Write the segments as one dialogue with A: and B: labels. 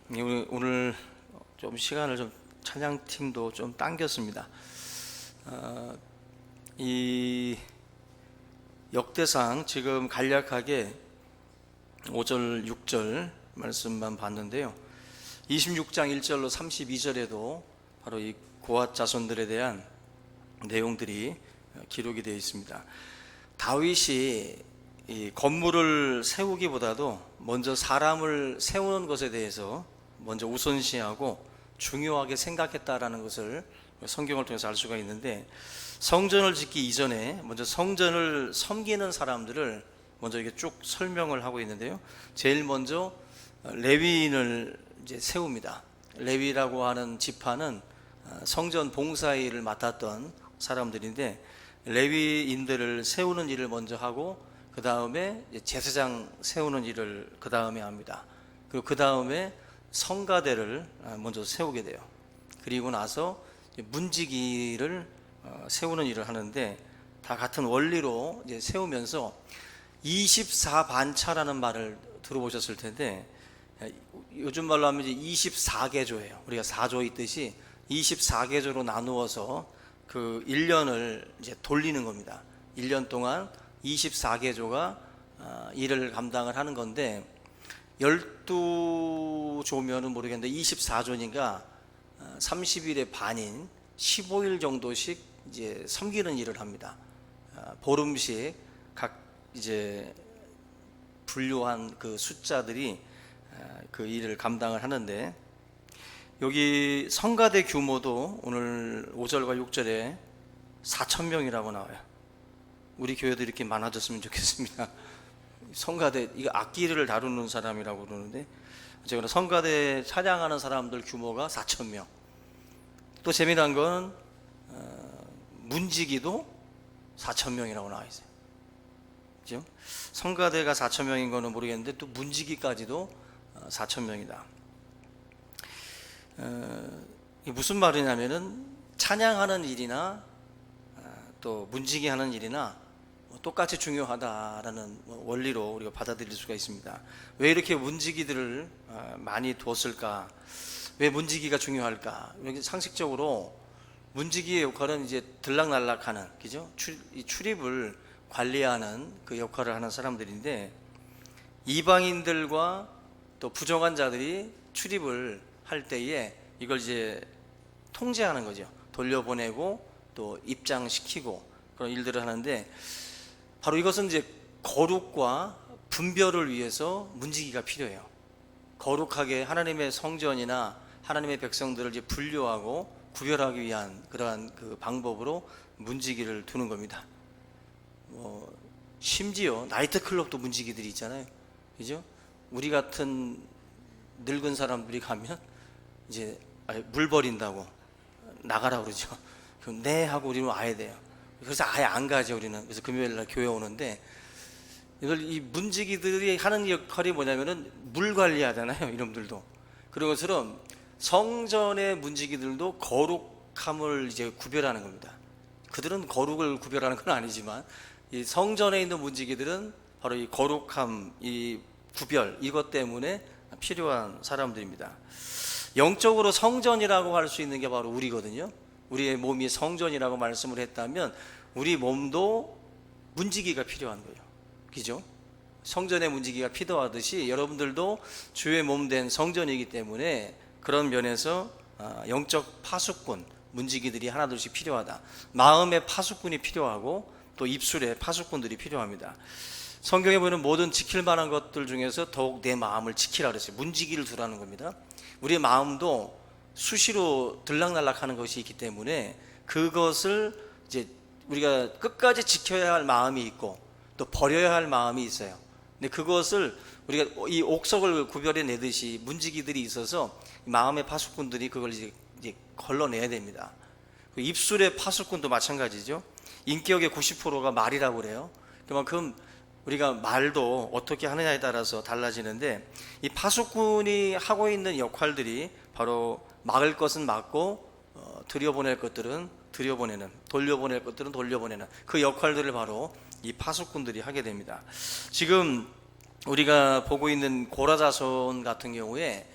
A: 오늘 좀 시간을 좀 찬양팀도 좀 당겼습니다. 이 역대상 지금 간략하게 5절 6절 말씀만 봤는데요, 26장 1절로 32절에도 바로 이 고앗 자손들에 대한 내용들이 기록이 되어 있습니다. 다윗이 이 건물을 세우기보다도 먼저 사람을 세우는 것에 대해서 먼저 우선시하고 중요하게 생각했다라는 것을 성경을 통해서 알 수가 있는데, 성전을 짓기 이전에 먼저 성전을 섬기는 사람들을 먼저 이렇게 쭉 설명을 하고 있는데요, 제일 먼저 레위인을 이제 세웁니다. 레위라고 하는 지파는 성전 봉사 일을 맡았던 사람들인데, 레위인들을 세우는 일을 먼저 하고 그 다음에 제사장 세우는 일을 그 다음에 합니다. 그리고 그 다음에 성가대를 먼저 세우게 돼요. 그리고 나서 문지기를 세우는 일을 하는데, 다 같은 원리로 이제 세우면서 24반차라는 말을 들어보셨을 텐데, 요즘 말로 하면 이제 24개조예요. 우리가 4조 있듯이 24개조로 나누어서 그 1년을 이제 돌리는 겁니다. 1년 동안 24개조가 일을 감당을 하는 건데, 12조면은 모르겠는데 24조니까 30일의 반인 15일 정도씩 이제 섬기는 일을 합니다. 보름씩 각 이제 분류한 그 숫자들이 그 일을 감당을 하는데, 여기 성가대 규모도 오늘 5절과 6절에 4,000명이라고 나와요. 우리 교회도 이렇게 많아졌으면 좋겠습니다. 성가대, 이거 악기를 다루는 사람이라고 그러는데, 어쨌거나 성가대 찬양하는 사람들 규모가 4,000명. 또 재미난 건 문지기도 4,000명이라고 나와 있어요. 그죠? 성가대가 4,000명인 거는 모르겠는데 또 문지기까지도 4,000명이다. 이게 무슨 말이냐면은, 찬양하는 일이나 또 문지기 하는 일이나 똑같이 중요하다라는 원리로 우리가 받아들일 수가 있습니다. 왜 이렇게 문지기들을 많이 두었을까? 왜 문지기가 중요할까? 상식적으로 문지기의 역할은 이제 들락날락하는, 그죠? 출입을 관리하는 그 역할을 하는 사람들인데, 이방인들과 또 부정한 자들이 출입을 할 때에 이걸 이제 통제하는 거죠. 돌려보내고 또 입장시키고 그런 일들을 하는데, 바로 이것은 이제 거룩과 분별을 위해서 문지기가 필요해요. 거룩하게 하나님의 성전이나 하나님의 백성들을 이제 분류하고 구별하기 위한 그러한 그 방법으로 문지기를 두는 겁니다. 심지어 나이트클럽도 문지기들이 있잖아요. 그죠? 우리 같은 늙은 사람들이 가면 이제 물 버린다고 나가라 그러죠. 그럼 네 하고 우리는 와야 돼요. 그래서 아예 안 가죠, 우리는. 그래서 금요일날 교회 오는데, 이걸 이 문지기들이 하는 역할이 뭐냐면은 물 관리하잖아요, 이놈들도. 그런 것처럼 성전의 문지기들도 거룩함을 이제 구별하는 겁니다. 그들은 거룩을 구별하는 건 아니지만, 이 성전에 있는 문지기들은 바로 이 거룩함, 이 구별, 이것 때문에 필요한 사람들입니다. 영적으로 성전이라고 할 수 있는 게 바로 우리거든요. 우리의 몸이 성전이라고 말씀을 했다면 우리 몸도 문지기가 필요한 거예요. 그죠? 성전의 문지기가 필요하듯이 여러분들도 주의 몸 된 성전이기 때문에 그런 면에서 영적 파수꾼, 문지기들이 하나둘씩 필요하다. 마음의 파수꾼이 필요하고 또 입술의 파수꾼들이 필요합니다. 성경에 보면 모든 지킬 만한 것들 중에서 더욱 내 마음을 지키라 그랬어요. 문지기를 두라는 겁니다. 우리의 마음도 수시로 들락날락하는 것이 있기 때문에 그것을 이제 우리가 끝까지 지켜야 할 마음이 있고 또 버려야 할 마음이 있어요. 근데 그것을 우리가 이 옥석을 구별해 내듯이 문지기들이 있어서 마음의 파수꾼들이 그걸 이제 걸러내야 됩니다. 입술의 파수꾼도 마찬가지죠. 인격의 90%가 말이라고 그래요. 그만큼 우리가 말도 어떻게 하느냐에 따라서 달라지는데, 이 파수꾼이 하고 있는 역할들이 바로 막을 것은 막고 들여보낼 것들은 들여보내는, 돌려보낼 것들은 돌려보내는 그 역할들을 바로 이 파수꾼들이 하게 됩니다. 지금 우리가 보고 있는 고라 자손 같은 경우에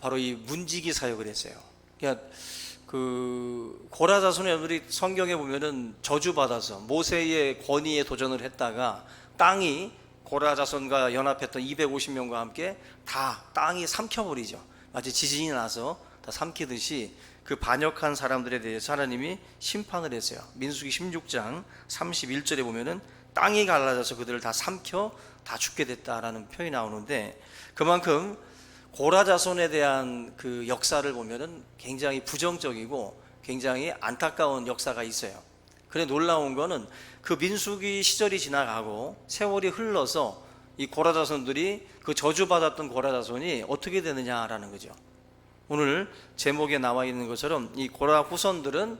A: 바로 이 문지기 사역을 했어요. 그러니까 그 고라 자손의 여러분들이 성경에 보면은 저주받아서 모세의 권위에 도전을 했다가 땅이 고라 자손과 연합했던 250명과 함께 다 땅이 삼켜버리죠. 마치 지진이 나서 다 삼키듯이 그 반역한 사람들에 대해서 하나님이 심판을 했어요. 민수기 16장 31절에 보면은 땅이 갈라져서 그들을 다 삼켜 다 죽게 됐다라는 표현이 나오는데, 그만큼 고라 자손에 대한 그 역사를 보면은 굉장히 부정적이고 굉장히 안타까운 역사가 있어요. 그래 놀라운 거는 그 민수기 시절이 지나가고 세월이 흘러서 이 고라 자손들이 그 저주받았던 고라 자손이 어떻게 되느냐라는 거죠. 오늘 제목에 나와 있는 것처럼 이 고라 후손들은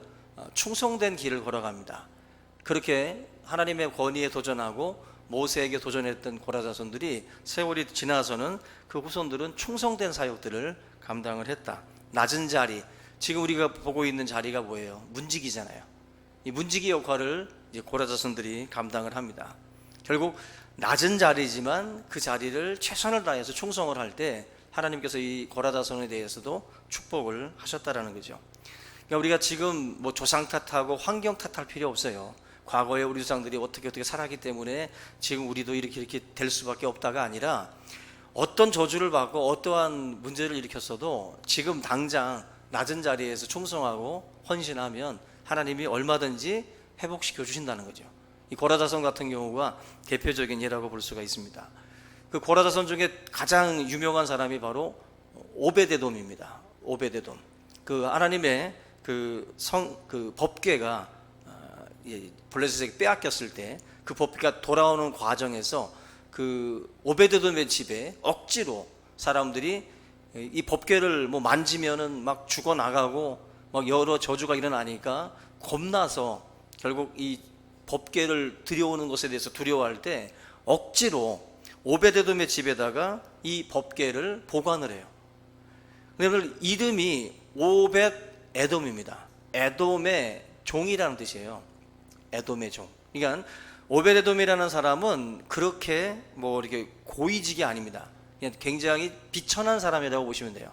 A: 충성된 길을 걸어갑니다. 그렇게 하나님의 권위에 도전하고 모세에게 도전했던 고라 자손들이 세월이 지나서는 그 후손들은 충성된 사역들을 감당을 했다. 낮은 자리, 지금 우리가 보고 있는 자리가 뭐예요? 문지기잖아요. 이 문지기 역할을 이제 고라 자손들이 감당을 합니다. 결국 낮은 자리지만 그 자리를 최선을 다해서 충성을 할 때 하나님께서 이 고라 자손에 대해서도 축복을 하셨다라는 거죠. 그러니까 우리가 지금 뭐 조상 탓하고 환경 탓할 필요 없어요. 과거에 우리 조상들이 어떻게 살았기 때문에 지금 우리도 이렇게 될 수밖에 없다가 아니라, 어떤 저주를 받고 어떠한 문제를 일으켰어도 지금 당장 낮은 자리에서 충성하고 헌신하면 하나님이 얼마든지 회복시켜 주신다는 거죠. 이 고라 자손 같은 경우가 대표적인 예라고 볼 수가 있습니다. 그 고라 자손 중에 가장 유명한 사람이 바로 오베데돔입니다. 오베데돔. 그 하나님의 그 법궤가 블레셋에게 빼앗겼을 때 그 법궤가 돌아오는 과정에서 그 오베데돔의 집에 억지로 사람들이 이 법궤를 뭐 만지면은 막 죽어 나가고 막 여러 저주가 일어나니까 겁나서 결국 이 법궤를 들여오는 것에 대해서 두려워할 때 억지로 오베데돔의 집에다가 이 법궤를 보관을 해요. 그런데 이름이 오벳에돔입니다. 에돔의 종이라는 뜻이에요. 에돔의 종. 그러니까 오베데돔이라는 사람은 그렇게 뭐 이렇게 고위직이 아닙니다. 그냥 굉장히 비천한 사람이라고 보시면 돼요.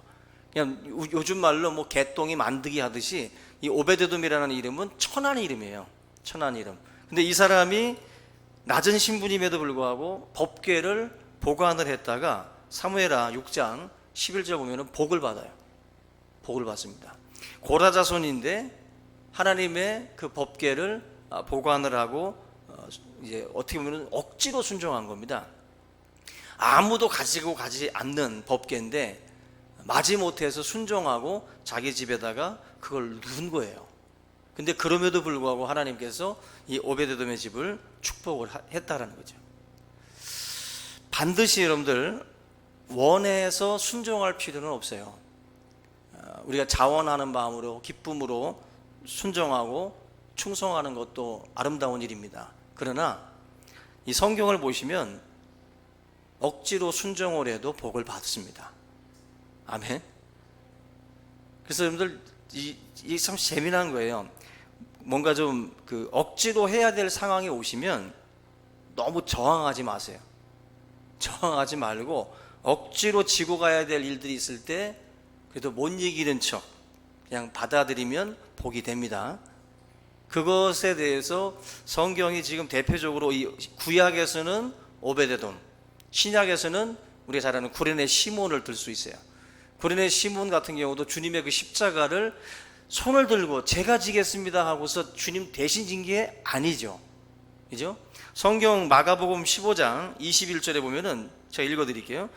A: 그냥 요즘 말로 뭐 개똥이 만드기 하듯이 이 오베데돔이라는 이름은 천한 이름이에요. 천한 이름. 근데 이 사람이 낮은 신분임에도 불구하고 법궤를 보관을 했다가 사무엘하 6장 11절 보면은 복을 받아요. 복을 받습니다. 고라 자손인데 하나님의 그 법궤를 보관을 하고 이제 어떻게 보면 억지로 순종한 겁니다. 아무도 가지고 가지 않는 법궤인데 마지못해서 순종하고 자기 집에다가 그걸 누운 거예요. 근데 그럼에도 불구하고 하나님께서 이 오베데돔의 집을 축복을 했다라는 거죠. 반드시 여러분들 원해서 순종할 필요는 없어요. 우리가 자원하는 마음으로 기쁨으로 순종하고 충성하는 것도 아름다운 일입니다. 그러나 이 성경을 보시면 억지로 순종을 해도 복을 받습니다. 아멘. 그래서 여러분들 이 참 재미난 거예요. 뭔가 좀 그 억지로 해야 될 상황이 오시면 너무 저항하지 마세요. 저항하지 말고 억지로 지고 가야 될 일들이 있을 때 그래도 못 이기는 척 그냥 받아들이면 복이 됩니다. 그것에 대해서 성경이 지금 대표적으로 이 구약에서는 오베데돔, 신약에서는 우리가 잘 아는 구레네 시몬을 들 수 있어요. 구레네 시몬 같은 경우도 주님의 그 십자가를 손을 들고 제가 지겠습니다 하고서 주님 대신 진 게 아니죠. 그죠? 성경 마가복음 15장 21절에 보면은 제가 읽어드릴게요.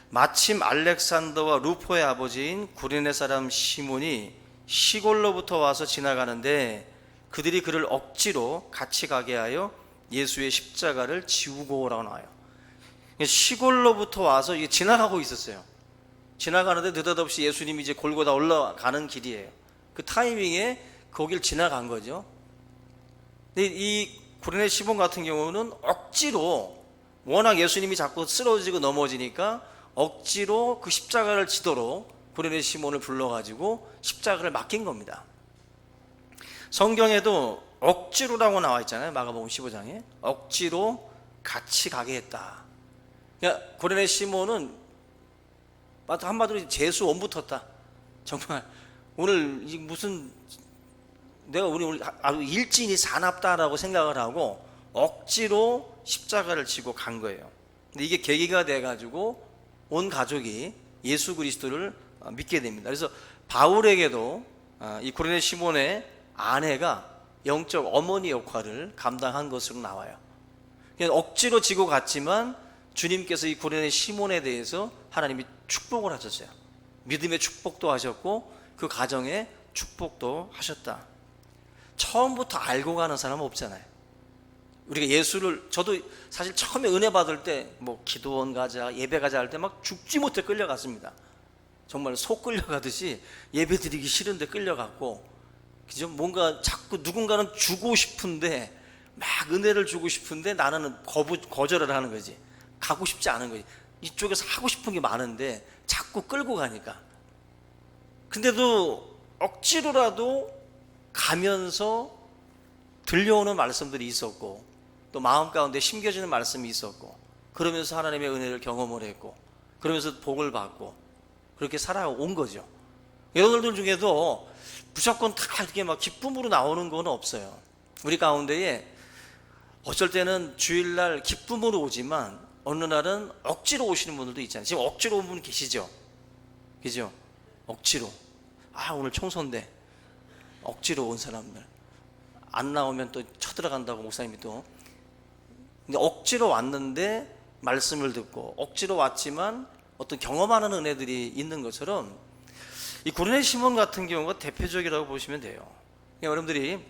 A: 마침 알렉산더와 루포의 아버지인 구레네 사람 시몬이 시골로부터 와서 지나가는데 그들이 그를 억지로 같이 가게 하여 예수의 십자가를 지우고 오라고 나와요. 시골로부터 와서 이게 지나가고 있었어요. 지나가는데 느닷없이 예수님이 이제 골고다 올라가는 길이에요. 그 타이밍에 거길 지나간 거죠. 근데 이 구레네 시몬 같은 경우는 억지로, 워낙 예수님이 자꾸 쓰러지고 넘어지니까 억지로 그 십자가를 지도록 구레네 시몬을 불러가지고 십자가를 맡긴 겁니다. 성경에도 억지로라고 나와 있잖아요. 마가복음 15장에 억지로 같이 가게 했다. 그러니까 구레네 시몬은 한마디로 재수 온 붙었다. 정말 오늘 무슨 내가 우리 아주 일진이 사납다라고 생각을 하고 억지로 십자가를 지고 간 거예요. 근데 이게 계기가 돼가지고 온 가족이 예수 그리스도를 믿게 됩니다. 그래서 바울에게도 이 고레네 시몬의 아내가 영적 어머니 역할을 감당한 것으로 나와요. 그냥 억지로 지고 갔지만 주님께서 이 고레네 시몬에 대해서 하나님이 축복을 하셨어요. 믿음의 축복도 하셨고 그 가정에 축복도 하셨다. 처음부터 알고 가는 사람은 없잖아요. 우리가 예수를, 저도 사실 처음에 은혜 받을 때 뭐 기도원 가자, 예배 가자 할 때 막 죽지 못해 끌려갔습니다. 정말 속 끌려가듯이 예배 드리기 싫은데 끌려갔고, 그죠? 뭔가 자꾸 누군가는 주고 싶은데, 막 은혜를 주고 싶은데 나는 거절을 하는 거지. 가고 싶지 않은 거지. 이쪽에서 하고 싶은 게 많은데 자꾸 끌고 가니까. 근데도 억지로라도 가면서 들려오는 말씀들이 있었고, 또 마음 가운데 심겨지는 말씀이 있었고, 그러면서 하나님의 은혜를 경험을 했고, 그러면서 복을 받고 그렇게 살아온 거죠. 여러분들 중에도 무조건 다 이렇게 막 기쁨으로 나오는 건 없어요. 우리 가운데에 어쩔 때는 주일날 기쁨으로 오지만 어느 날은 억지로 오시는 분들도 있잖아요. 지금 억지로 온 분 계시죠? 그죠? 억지로. 오늘 청소인데 억지로 온 사람들 안 나오면 또 쳐들어간다고 목사님이 또. 근데 억지로 왔는데 말씀을 듣고 억지로 왔지만 어떤 경험하는 은혜들이 있는 것처럼 이 고레네 시몬 같은 경우가 대표적이라고 보시면 돼요. 그러니까 여러분들이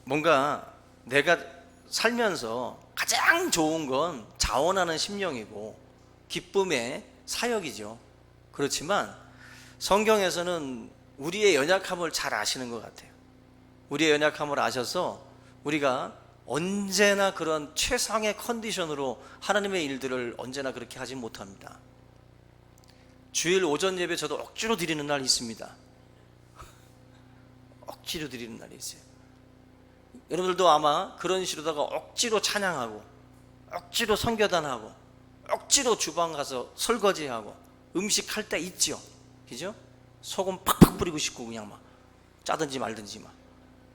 A: 뭔가 내가 살면서 가장 좋은 건 자원하는 심령이고 기쁨의 사역이죠. 그렇지만 성경에서는 우리의 연약함을 잘 아시는 것 같아요. 우리의 연약함을 아셔서 우리가 언제나 그런 최상의 컨디션으로 하나님의 일들을 언제나 그렇게 하지 못합니다. 주일 오전 예배 저도 억지로 드리는 날이 있습니다. 억지로 드리는 날이 있어요. 여러분들도 아마 그런 식으로다가 억지로 찬양하고 억지로 선교단하고 억지로 주방 가서 설거지하고 음식할 때 있죠. 그죠? 소금 팍팍 뿌리고 싶고 그냥 막 짜든지 말든지 막.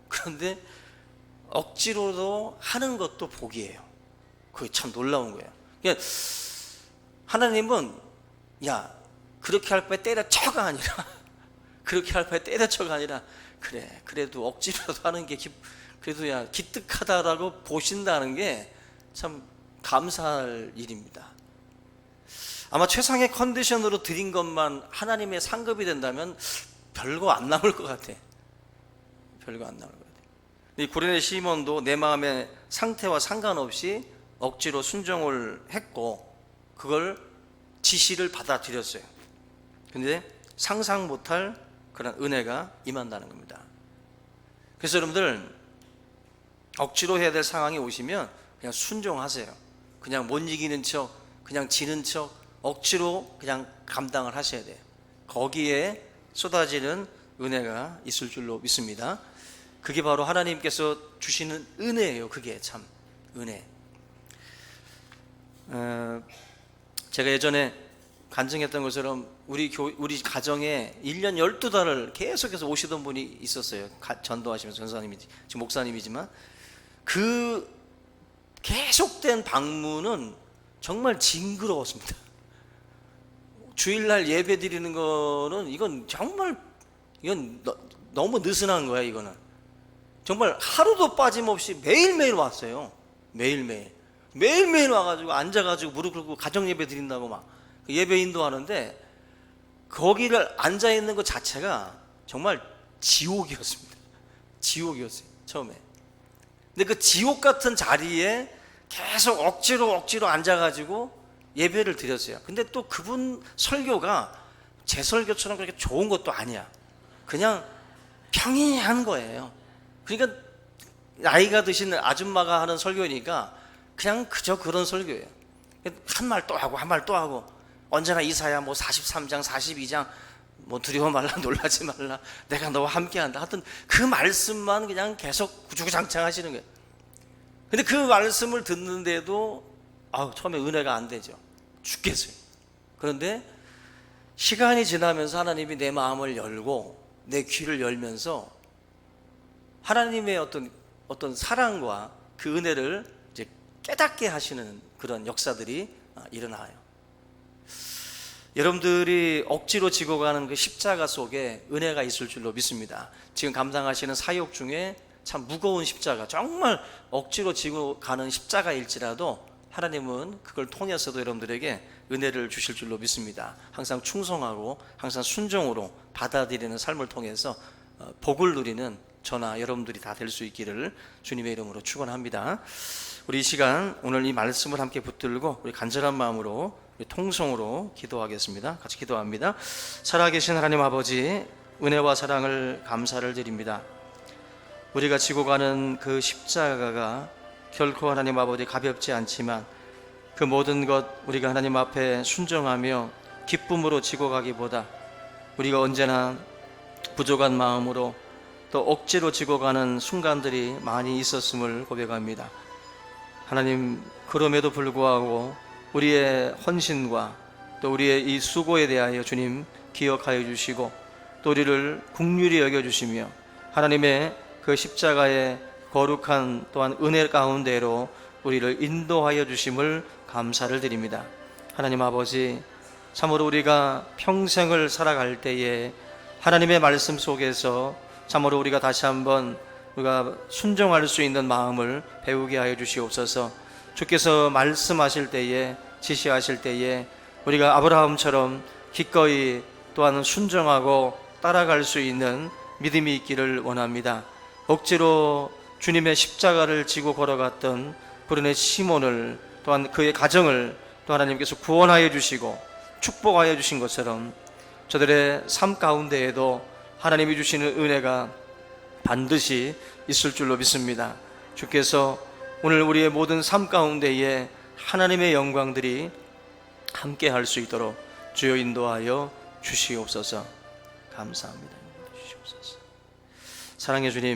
A: 그런데 억지로도 하는 것도 복이에요. 그게 참 놀라운 거예요. 그러니까 하나님은 야 그렇게 할 바에 때려쳐가 아니라 그렇게 할 바에 때려쳐가 아니라 그래 그래도 억지로라도 하는 게 그래도 야 기특하다라고 보신다는 게 참 감사할 일입니다. 아마 최상의 컨디션으로 드린 것만 하나님의 상급이 된다면 별거 안 남을 것 같아. 별거 안 남을 것 같아. 이 고레네 시몬도 내 마음의 상태와 상관없이 억지로 순종을 했고 그걸 지시를 받아들였어요. 근데 상상 못할 그런 은혜가 임한다는 겁니다. 그래서 여러분들 억지로 해야 될 상황이 오시면 그냥 순종하세요. 그냥 못 이기는 척, 그냥 지는 척 억지로 그냥 감당을 하셔야 돼요. 거기에 쏟아지는 은혜가 있을 줄로 믿습니다. 그게 바로 하나님께서 주시는 은혜예요. 그게 참 은혜. 제가 예전에 간증했던 것처럼 우리 가정에 1년 12달을 계속해서 오시던 분이 있었어요. 전도하시면서 전사님이지 지금 목사님이지만 그 계속된 방문은 정말 징그러웠습니다. 주일날 예배 드리는 거는 이건 너무 느슨한 거야. 이거는 정말 하루도 빠짐없이 매일매일 왔어요. 매일매일 와가지고 앉아가지고 무릎 꿇고 가정 예배 드린다고 막 예배 인도하는데 거기를 앉아있는 것 자체가 정말 지옥이었습니다. 지옥이었어요 처음에. 근데 그 지옥 같은 자리에 계속 억지로 앉아가지고 예배를 드렸어요. 근데 또 그분 설교가 제 설교처럼 그렇게 좋은 것도 아니야. 그냥 평이한 거예요. 그러니까 나이가 드신 아줌마가 하는 설교니까 그냥 그저 그런 설교예요. 한 말 또 하고 한 말 또 하고 언제나 이사야 뭐 43장 42장 뭐 두려워 말라 놀라지 말라 내가 너와 함께한다. 하여튼 그 말씀만 그냥 계속 구주구장창 하시는 거예요. 근데 그 말씀을 듣는데도 처음에 은혜가 안 되죠. 죽겠어요. 그런데 시간이 지나면서 하나님이 내 마음을 열고 내 귀를 열면서 하나님의 어떤 사랑과 그 은혜를 이제 깨닫게 하시는 그런 역사들이 일어나요. 여러분들이 억지로 지고 가는 그 십자가 속에 은혜가 있을 줄로 믿습니다. 지금 감당하시는 사역 중에 참 무거운 십자가, 정말 억지로 지고 가는 십자가일지라도 하나님은 그걸 통해서도 여러분들에게 은혜를 주실 줄로 믿습니다. 항상 충성하고 항상 순종으로 받아들이는 삶을 통해서 복을 누리는 저나 여러분들이 다 될 수 있기를 주님의 이름으로 축원합니다. 우리 이 시간 오늘 이 말씀을 함께 붙들고 우리 간절한 마음으로 우리 통성으로 기도하겠습니다. 같이 기도합니다. 살아계신 하나님 아버지, 은혜와 사랑을 감사를 드립니다. 우리가 지고 가는 그 십자가가 결코 하나님 아버지 가볍지 않지만 그 모든 것 우리가 하나님 앞에 순종하며 기쁨으로 지고 가기보다 우리가 언제나 부족한 마음으로 또 억지로 지고 가는 순간들이 많이 있었음을 고백합니다. 하나님, 그럼에도 불구하고 우리의 헌신과 또 우리의 이 수고에 대하여 주님 기억하여 주시고 또 우리를 긍휼히 여겨주시며 하나님의 그 십자가의 거룩한 또한 은혜 가운데로 우리를 인도하여 주심을 감사를 드립니다. 하나님 아버지, 참으로 우리가 평생을 살아갈 때에 하나님의 말씀 속에서 참으로 우리가 다시 한번 우리가 순종할 수 있는 마음을 배우게 하여 주시옵소서. 주께서 말씀하실 때에, 지시하실 때에 우리가 아브라함처럼 기꺼이 또한 순종하고 따라갈 수 있는 믿음이 있기를 원합니다. 억지로 주님의 십자가를 지고 걸어갔던 불운의 시몬을 또한 그의 가정을 또 하나님께서 구원하여 주시고 축복하여 주신 것처럼 저들의 삶 가운데에도 하나님이 주시는 은혜가 반드시 있을 줄로 믿습니다. 주께서 오늘 우리의 모든 삶 가운데에 하나님의 영광들이 함께 할 수 있도록 주여 인도하여 주시옵소서. 감사합니다. 사랑해 주님,